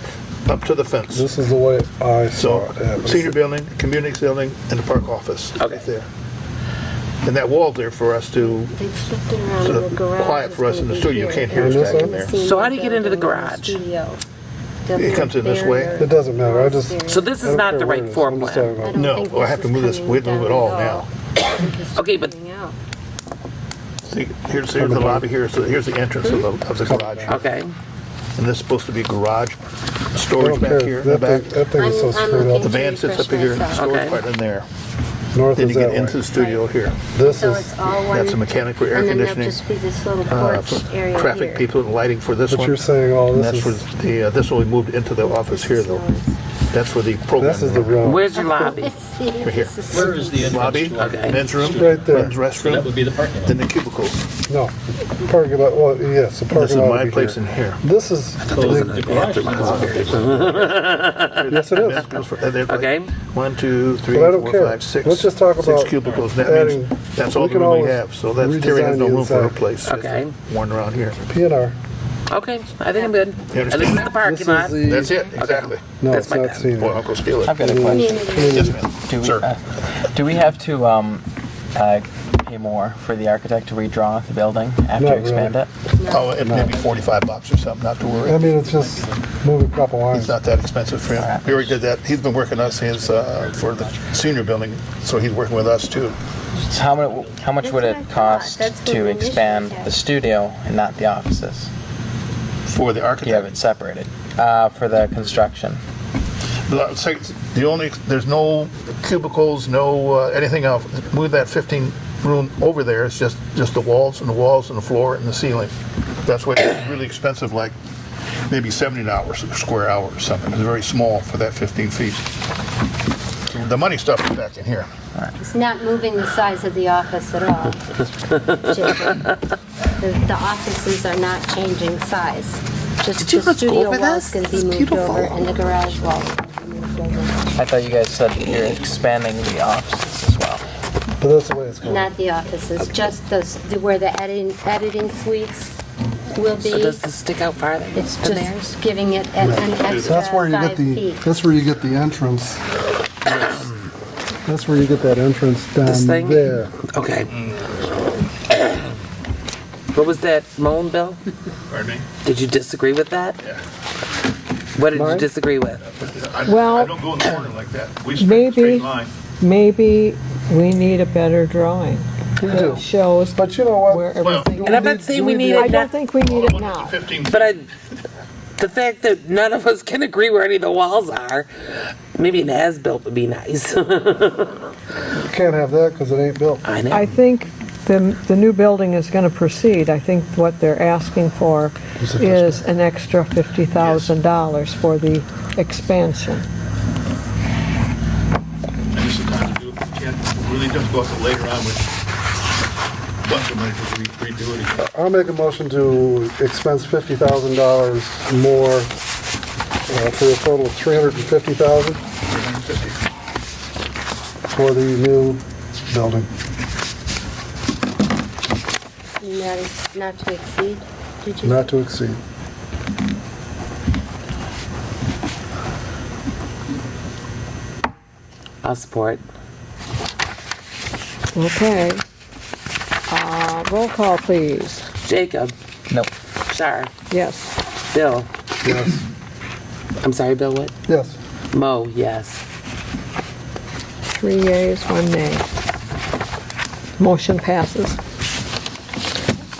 D: up to the fence.
C: This is the way I saw
D: So,
C: it happen.
D: senior building, community building, and the park office.
B: Okay.
D: Right there. And that wall's there for us to,
E: They've shifted around
D: so
E: the garage.
D: quiet
E: is
D: for us
E: gonna
D: in the
E: be
D: studio. You
E: here.
D: can't hear us
C: On this
D: back in
C: side?
D: there.
B: So how do you get into the
E: Building and
B: garage?
E: studio.
D: It comes in this way.
C: It doesn't matter, I just.
B: So this is
C: I don't
B: not
C: care
B: the
C: where
B: right
C: it is,
B: floor
C: I'm just
B: plan.
C: talking
E: I
C: about-
E: don't
D: No,
E: think
D: we'll
E: this
D: have to
E: is
D: move this,
E: coming
D: we'd move it
E: down
D: all
E: at
D: now.
B: Okay, but,
E: Coming out.
D: See, here's the lobby, here's the entrance of the garage.
B: okay,
D: And this is supposed to be garage,
C: I
D: storage
C: don't
D: back
C: care,
D: here in the
C: that
D: back.
C: thing, that thing is so
E: I'm
C: screwed
E: looking
C: up.
D: The van sits up here, and the storage
B: Okay.
D: part in there.
C: North
D: Then
C: is
D: you
C: that
D: get into
C: way.
D: the studio here.
C: This
E: So
C: is,
E: it's all one.
D: That's a mechanic for air
E: and then
D: conditioning,
E: there'll just be this little
D: for
E: porch area
D: traffic
E: here.
D: people and lighting for this
C: but
D: one.
C: you're saying all
D: And
C: this
D: that's where
C: is,
D: the, this one we moved into the office here though. That's where the program.
C: this is the real,
B: where's your lobby?
E: See,
D: here.
E: this is
F: Where is the entrance
D: Lobby,
F: to our
B: Okay.
D: men's room,
C: Right there.
D: men's
F: So that
D: restroom,
F: would be the parking lot.
D: then the cubicles.
C: no, parking lot, well, yes, the
D: This
C: parking
D: is
C: lot
D: my
C: would be
D: place in
C: here.
D: here.
C: This is,
F: So the garage is
C: yes, it is.
D: Men's goes for- there's like
B: Okay.
D: 1, 2, 3,
C: But I don't
D: 4,
C: care.
D: 5, 6.
C: Let's just talk
D: 6
C: about
D: cubicles. That
C: adding-
D: means that's all
C: we
D: the
C: can
D: room we
C: always
D: have. So that's Terry has
C: redesign
D: no
C: the
D: room for her
C: inside.
D: place.
B: Okay.
D: One around here.
C: P&R.
B: Okay, I think I'm good.
D: You
B: And this is
D: understand?
B: the parking
C: This
B: lot.
C: is the,
D: That's it, exactly.
C: no,
B: That's
C: it's
B: my
C: not
B: bad.
C: senior.
D: Well, Uncle steal it.
G: I've got a question.
D: Yes, ma'am.
G: Do,
D: Sir.
G: do we have to pay more for the architect to redraw the building after
C: Not
G: you expand
C: really.
G: it?
D: Oh, it may be $45 or something, not to
C: I
D: worry.
C: mean, it's just moving a couple lines.
D: It's not that expensive for him. We already did that. He's been working us for the senior building, so he's working with us too.
G: So how much would
E: That's
G: it
E: what I
G: cost
E: thought. That's what
G: to
E: we initially
G: expand
E: had.
G: the studio and not the offices?
D: For the
G: You have it
D: architect.
G: separated for the construction.
D: There's no cubicles, no anything else. Move that 15 room over there. It's just the walls and the floor and the ceiling. That's what it's really expensive, like maybe $70 a square hour or something. It's very small for that 15 feet. The money stuff is back in here.
E: It's not moving the size of the office at all. Jacob. The offices are not changing size. Just
B: Did you
E: the
B: go to school
E: studio
B: for
E: walls
B: this?
E: can be
B: It's
E: moved
B: beautiful.
E: over and the garage walls can be moved over.
G: I thought you guys said you're expanding the offices as well.
C: But that's the way it's going.
E: Not the offices, just where the editing suites will be.
B: So does this stick out farther
E: It's
B: than theirs?
E: just giving it an extra
C: That's where you get
E: 5
C: the,
E: feet.
C: that's where you get the entrance. That's where you get that entrance
B: This
C: down
B: thing?
C: there.
B: Okay. What was that moan, Bill?
D: Pardon me?
B: Did you disagree with that?
D: Yeah.
B: What did you
A: Mine?
B: disagree with?
A: Well,
D: I don't go in the corner like that. We straight
A: maybe,
D: line.
A: maybe we need a better drawing
C: do.
A: that shows
C: But you know what?
A: where
D: Well,
A: everything.
B: And I'm not saying we need
A: I
B: it
A: don't
B: now,
A: think we need it
D: One is
A: now.
D: 15
B: but the fact that none of us can agree where any of the walls are, maybe an as-built would be nice.
C: You can't have that because it ain't built.
B: I know.
A: I think the new building is going to proceed. I think what they're asking for is an extra $50,000 for the expansion.
D: And this is the time to do it. You can't really just go up to later on with a bunch of money to redo it again.
C: I'll make a motion to expense $50,000 more for a total of $350,000
D: $350.
C: for the new building.
E: Not to exceed, did you?
C: Not to exceed.
B: I'll support.
A: Okay. Roll call, please.
B: Jacob,
G: Nope.
B: Shar,
A: Yes.
B: Bill.
C: Yes.
B: I'm sorry, Bill, what?
C: Yes.
B: Mo, yes.
A: 3 yeas, 1 nay. Motion passes.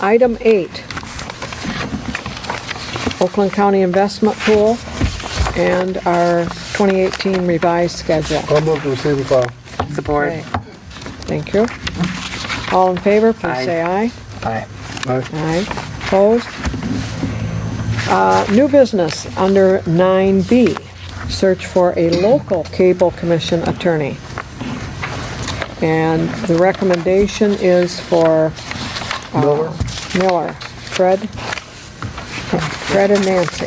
A: Item 8. Oakland County Investment Pool and our 2018 revised schedule.
C: I'll move to receive and file.
B: Support.
A: Okay. Thank you. All in favor, please
B: Aye.
A: say aye.
G: Aye.
C: Aye.
A: Aye. Opposed? New business under 9B. Search for a local cable commission attorney. And the recommendation is for
C: Miller.
A: Miller, Fred and Nancy.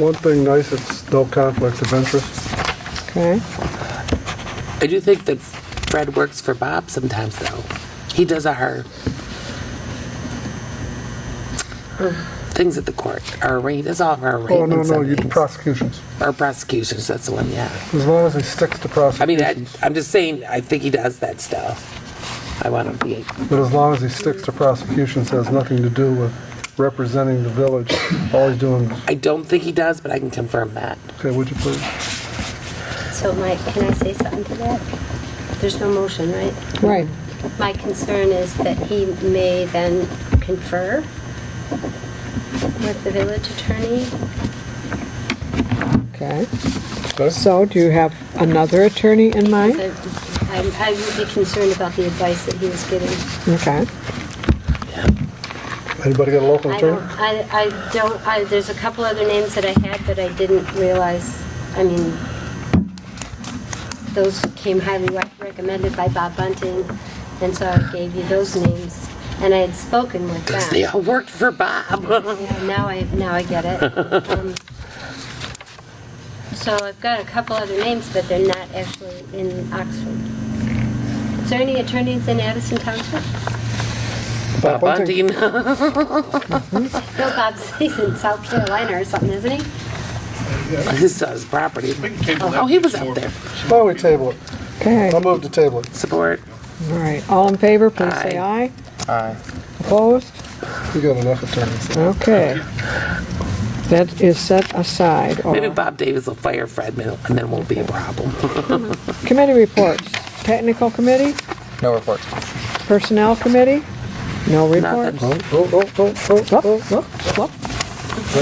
C: One thing nice, it's no conflicts of interest.
A: Okay.
B: I do think that Fred works for Bob sometimes, though. He does our things at the court. He does all of our
C: Oh, no,
B: arraignments
C: no,
B: and
C: you do
B: things.
C: prosecutions.
B: Or prosecutions, that's the one, yeah.
C: As long as he sticks to
B: I mean,
C: prosecutions.
B: I'm just saying, I think he does that stuff. I want him to be,
C: But as long as he sticks to prosecutions, has nothing to do with representing the village. All he's doing is,
B: I don't think he does, but I can confirm that.
C: okay, would you please?
E: So Mike, can I say something to that? There's no motion, right?
A: Right.
E: My concern is that he may then confer with the village attorney.
A: Okay.
C: Okay.
A: So do you have another attorney in mind?
E: I would be concerned about the advice that he was getting.
A: Okay.
C: Anybody got a local attorney?
E: There's a couple other names that I had, but I didn't realize, I mean, those came highly recommended by Bob Bunting, and so I gave you those names. And I had spoken with
B: Because they
E: them.
B: all worked for Bob.
E: Yeah, now I get it. So I've got a couple other names, but they're not actually in Oxford. Is there any attorneys in Addison Township?
B: Bob Bunting.
E: No, Bob's, he's in South Carolina or something, isn't he?
B: This is his property.
D: We can table that
B: Oh, he was
D: for-
B: up there.
C: Why don't we table it?
A: Okay.
C: I'll move to table it.
B: Support.
A: All right. All in favor, please say aye.
G: Aye.
A: Opposed?
C: We got enough attorneys.
A: Okay. That is set aside. or-
B: Maybe Bob Davis will fire Fred, and then it won't be a problem.
A: Committee reports. Technical committee,
G: No reports.
A: personnel committee, no reports.
B: Nothing.
C: Oh.
A: Whoop.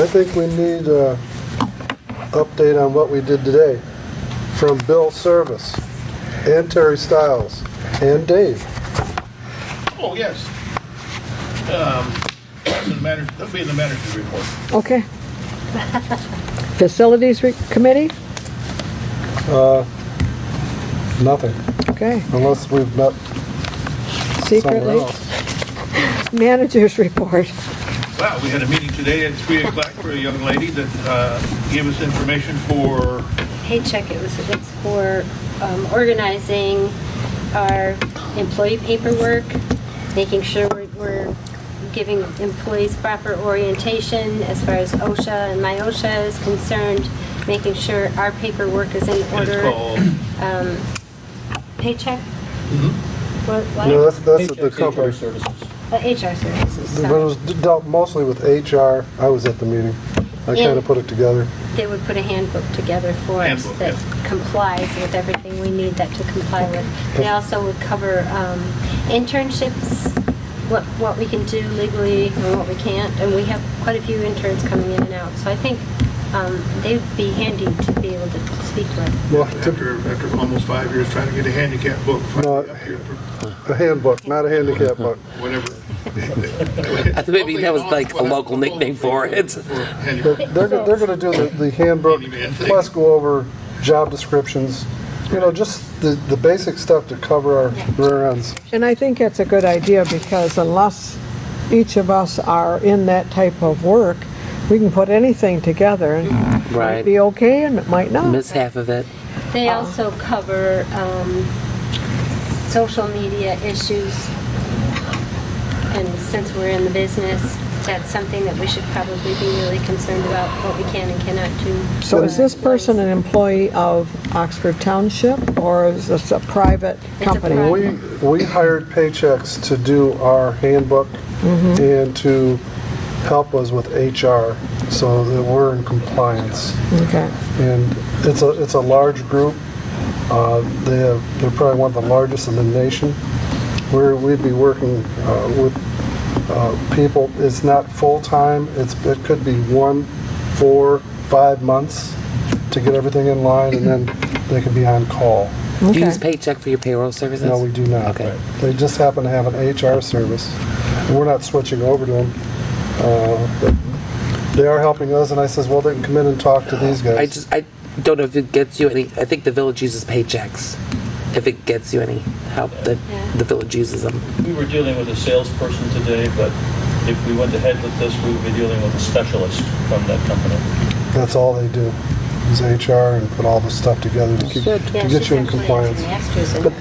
C: I think we need a update on what we did today from Bill Service and Terry Stiles and Dave.
D: Oh, yes. That'll be in the manager's report.
A: Okay. Facilities committee,
C: Nothing,
A: okay.
C: unless we've met somewhere
A: Secretly.
C: else.
A: Managers report.
D: Well, we had a meeting today at 3 o'clock for a young lady that gave us information for,
E: Paycheck, it's for organizing our employee paperwork, making sure we're giving employees proper orientation as far as OSHA and my OSHA is concerned, making sure our paperwork is in
D: and it's
E: order.
D: called,
E: Paycheck? What?
C: No, that's the company.
F: Services.
E: HR services.
C: But it
E: sorry.
C: was dealt mostly with HR. I was at the meeting. I kind of put it together.
E: They would put a handbook together for us
D: Handbook,
E: that
D: yeah.
E: complies with everything we need that to comply with. They also would cover internships, what we can do legally and what we can't, and we have quite a few interns coming in and out. So I think they'd be handy to be able to speak to it.
C: Well,
D: after almost 5 years trying to get a handicap book, finally up here for
C: a handbook, not a handicap book.
D: whatever.
B: I think maybe that was like a local nickname for it.
C: They're gonna do the handbook, plus go over job descriptions, just the basic stuff to cover our rear ends.
A: And I think that's a good idea because unless each of us are in that type of work, we can put anything together and it might
B: Right.
A: be okay and it might not.
B: Miss half of it.
E: They also cover social media issues. And since we're in the business, that's something that we should probably be really concerned about, what we can and cannot do.
A: So is this person an employee of Oxford Township, or is this a private
E: a
A: company?
E: private-
C: We hired Paychex to do our handbook and to help us with HR so that we're in compliance.
A: Okay.
C: And it's a large group. They're probably one of the largest in the nation. We'd be working with people. It's not full-time. It could be 1, 4, 5 months to get everything in line, and then they could be on call.
B: Do you
A: Okay.
B: use Paycheck for your payroll services?
C: No, we do not.
B: Okay.
C: They just happen to have an HR service. And we're not switching over to them. But they are helping us, and I says, well, they can come in and talk to these guys.
B: I don't know if it gets you any, I think the village uses Paychecks. If it gets you any help, that the village uses them.
F: We were dealing with a salesperson today, but if we went ahead with this, we would be dealing with a specialist from that company.
C: That's all they do, is HR and put all the stuff together to
E: Yeah,
C: get
E: she's
C: you in
E: actually
C: compliance.
E: a master's in that.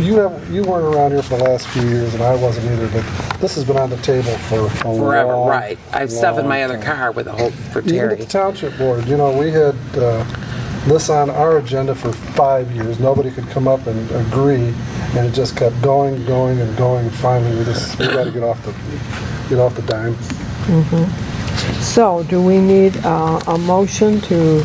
C: You weren't around here for the last few years, and I wasn't either, but this has been on the table for a
B: Forever,
C: long,
B: right. I have stuff in my
C: long
B: other
C: time.
B: car with a whole, for
C: Even at
B: Terry.
C: the township board, we had this on our agenda for 5 years. Nobody could come up and agree, and it just kept going, and going. Finally, we got to get off the dime.
A: So, do we need a motion to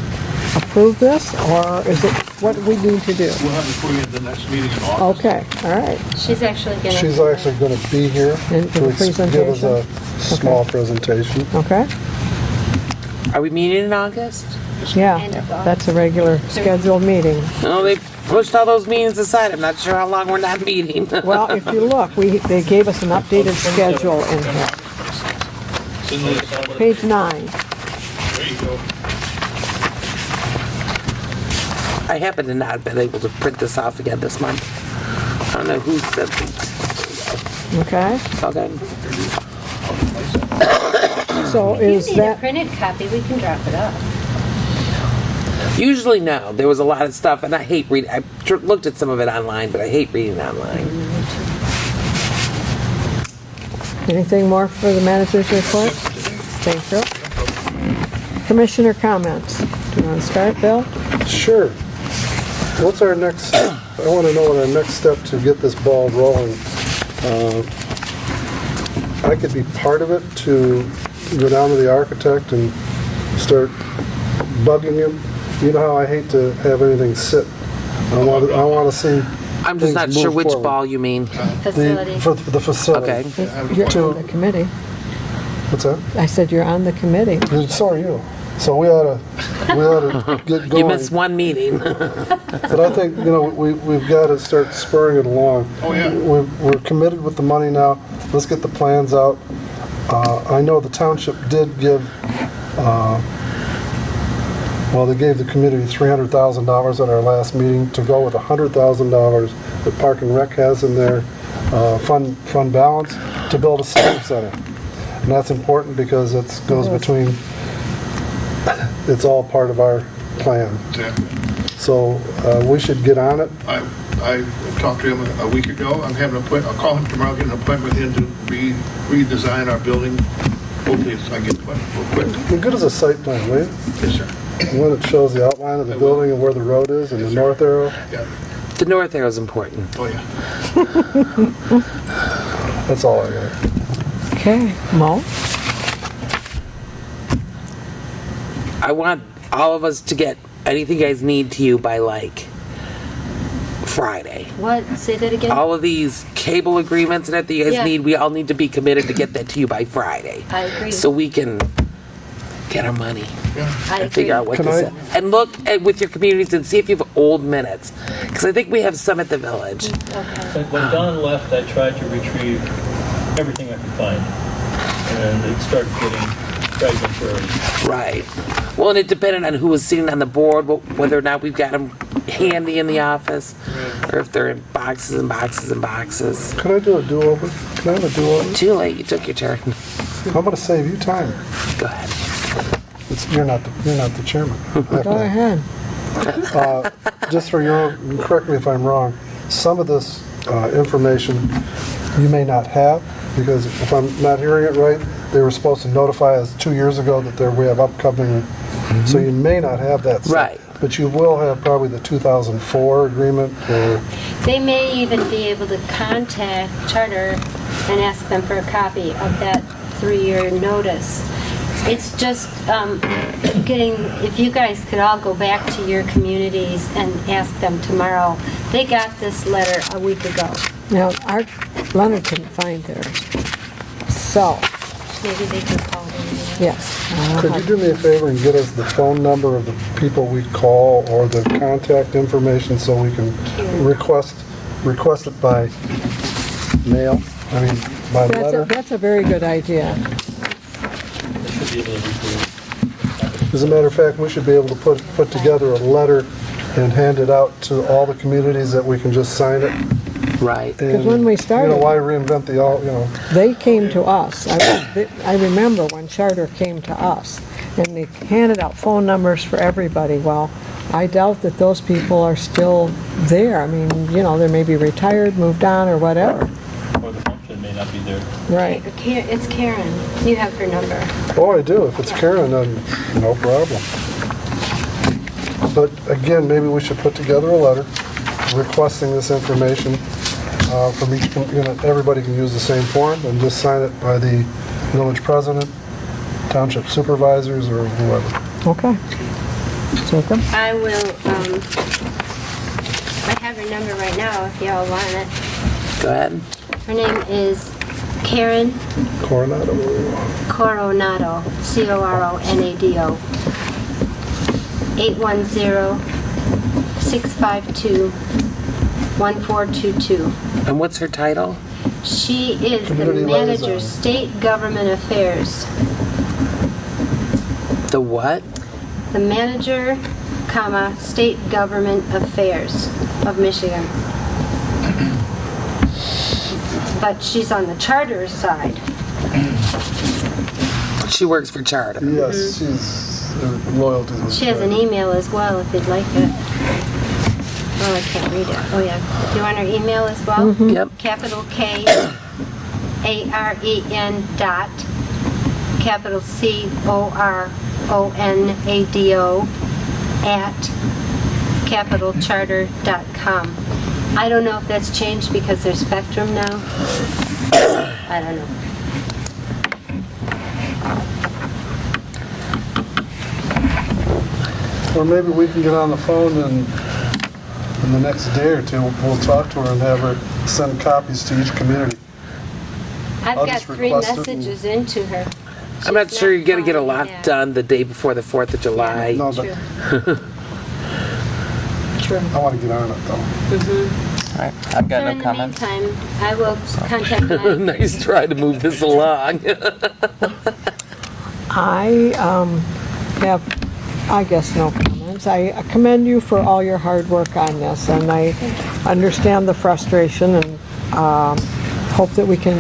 A: approve this, or is it, what do we need to do?
D: We'll have it for you at the next meeting in August.
A: Okay, all right.
E: She's actually gonna.
C: She's actually going to be here
A: And
C: to
A: give a
C: give us a
A: presentation?
C: small presentation.
A: Okay,
B: Are we meeting in August?
A: yeah,
E: End of August.
A: that's a regular scheduled meeting.
B: Oh, they pushed all those meetings aside. I'm not sure how long we're not meeting.
A: Well, if you look, they gave us an updated schedule in here.
F: It's in the-
A: Page 9.
D: There you go.
B: I happen to not have been able to print this off again this month. I don't know who said it.
A: Okay,
B: Okay.
A: so
E: If you
A: is
E: need a
A: that,
E: printed copy, we can drop it off.
B: Usually no. There was a lot of stuff, and I hate reading. I looked at some of it online, but I hate reading online.
A: anything more for the manager's report? Thank you. Commissioner comments. Do you want to start, Bill?
C: Sure. What's our next, I want to know what our next step to get this ball rolling. I could be part of it to go down to the architect and start bugging him. You know how I hate to have anything sit. I want to see
B: I'm just
C: things
B: not sure
C: move
B: which
C: forward.
B: ball you mean.
E: Facility.
C: For the facility.
B: Okay.
A: You're on the committee.
C: What's that?
A: I said you're on the committee.
C: So are you. So we ought to get going.
B: You missed one meeting.
C: But I think, we've got to start spurring it along.
D: Oh, yeah.
C: We're committed with the money now. Let's get the plans out. I know the township did give, they gave the community $300,000 at our last meeting to go with $100,000 that Park and Rec has in their fund balance to build a senior center. And that's important because it goes between, it's all part of our plan.
D: Exactly.
C: So we should get on it.
D: I talked to him a week ago. I'm having I'll call him tomorrow, get an appointment with him to redesign our building. Hopefully I get one real quick.
C: Be good as a site plan, will you?
D: Yes, sir.
C: One that shows the outline of the building and where the road is and the north arrow.
D: Yeah.
B: The north arrow is important.
D: Oh, yeah.
C: That's all I got.
A: Okay, Mo?
B: I want all of us to get anything you guys need to you by Friday.
E: What? Say that again?
B: All of these cable agreements and that you guys
E: Yeah.
B: need, we all need to be committed to get that to you by Friday.
E: I agree.
B: So we can get our money
E: I
B: and
E: agree.
B: figure out what
C: Can
B: to
C: I-
B: say. And look with your communities and see if you have old minutes. Because I think we have some at the village.
E: Okay.
F: When Don left, I tried to retrieve everything I could find, and it started getting fragmentary.
B: Right. Well, and it depended on who was sitting on the board, whether or not we've got them handy in the office, or if they're in boxes and boxes and boxes.
C: Can I do a do-over? Can I have a do-over?
B: Too late. You took your turn.
C: I'm going to save you time.
B: Go ahead.
C: You're not the chairman.
A: Go ahead.
C: Just for your own, correct me if I'm wrong, some of this information you may not have, because if I'm not hearing it right, they were supposed to notify us 2 years ago that we have upcoming, so you may not have that set.
B: Right.
C: But you will have probably the 2004 agreement, or,
E: They may even be able to contact Charter and ask them for a copy of that 3-year notice. It's just getting, if you guys could all go back to your communities and ask them tomorrow. They got this letter a week ago.
A: Now, Leonard couldn't find theirs. So,
E: Maybe they can call them.
A: yes.
C: could you do me a favor and get us the phone number of the people we call or the contact information so we can request it by mail? I mean, by letter?
A: That's a very good idea.
F: They should be able to read
C: As a matter of fact, we should be able to put together a letter and hand it out to all the communities that we can just sign it.
B: Right.
C: And,
A: when we started-
C: You know, why reinvent the all, you know?
A: They came to us. I remember when Charter came to us, and they handed out phone numbers for everybody. Well, I doubt that those people are still there. I mean, you know, they may be retired, moved on, or whatever.
F: or the function may not be there.
A: Right.
E: It's Karen. You have her number.
C: Oh, I do. If it's Karen, then no problem. But again, maybe we should put together a letter requesting this information from each, you know, everybody can use the same form and just sign it by the village president, township supervisors, or whoever.
A: Okay. Jacob?
E: I will, I have her number right now if y'all want it.
B: Go ahead.
E: Her name is Karen
C: Coronado.
E: Coronado, Coronado. 810-652-1422.
B: And what's her title?
E: She is the
C: Community
E: manager,
C: liaison.
E: State Government Affairs.
B: The what?
E: The manager, comma, State Government Affairs of Michigan. But she's on the charter side.
B: She works for Charter.
C: Yes, she's loyal to this.
E: She has an email as well if you'd like it. Oh, I can't read it. Oh, yeah. Do you want her email as well?
B: Yep.
E: Capital K, A-R-E-N dot, capital C-O-R-O-N-A-D-O at capitalcharter.com. I don't know if that's changed because there's Spectrum now. I don't know.
C: Or maybe we can get on the phone and in the next day or two, we'll talk to her and have her send copies to each community.
E: I've
C: I'll
E: got
C: just
E: 3
C: request it
E: messages into her.
B: I'm not
E: She's
B: sure you're going to get a
E: calling
B: lot
E: yet.
B: done the day before the 4th of July.
C: No, but
E: True.
C: I want to get on it though.
G: All right, I've got
E: So
G: no
E: in the
G: comments.
E: meantime, I will contact my...
B: Nice try to move this along.
A: I have, I guess, no comments. I commend you for all your hard work on this, and I understand the frustration and hope that we can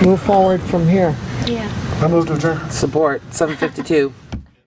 A: move forward from here.
E: Yeah.
C: I move to adjourn.
B: Support, 752.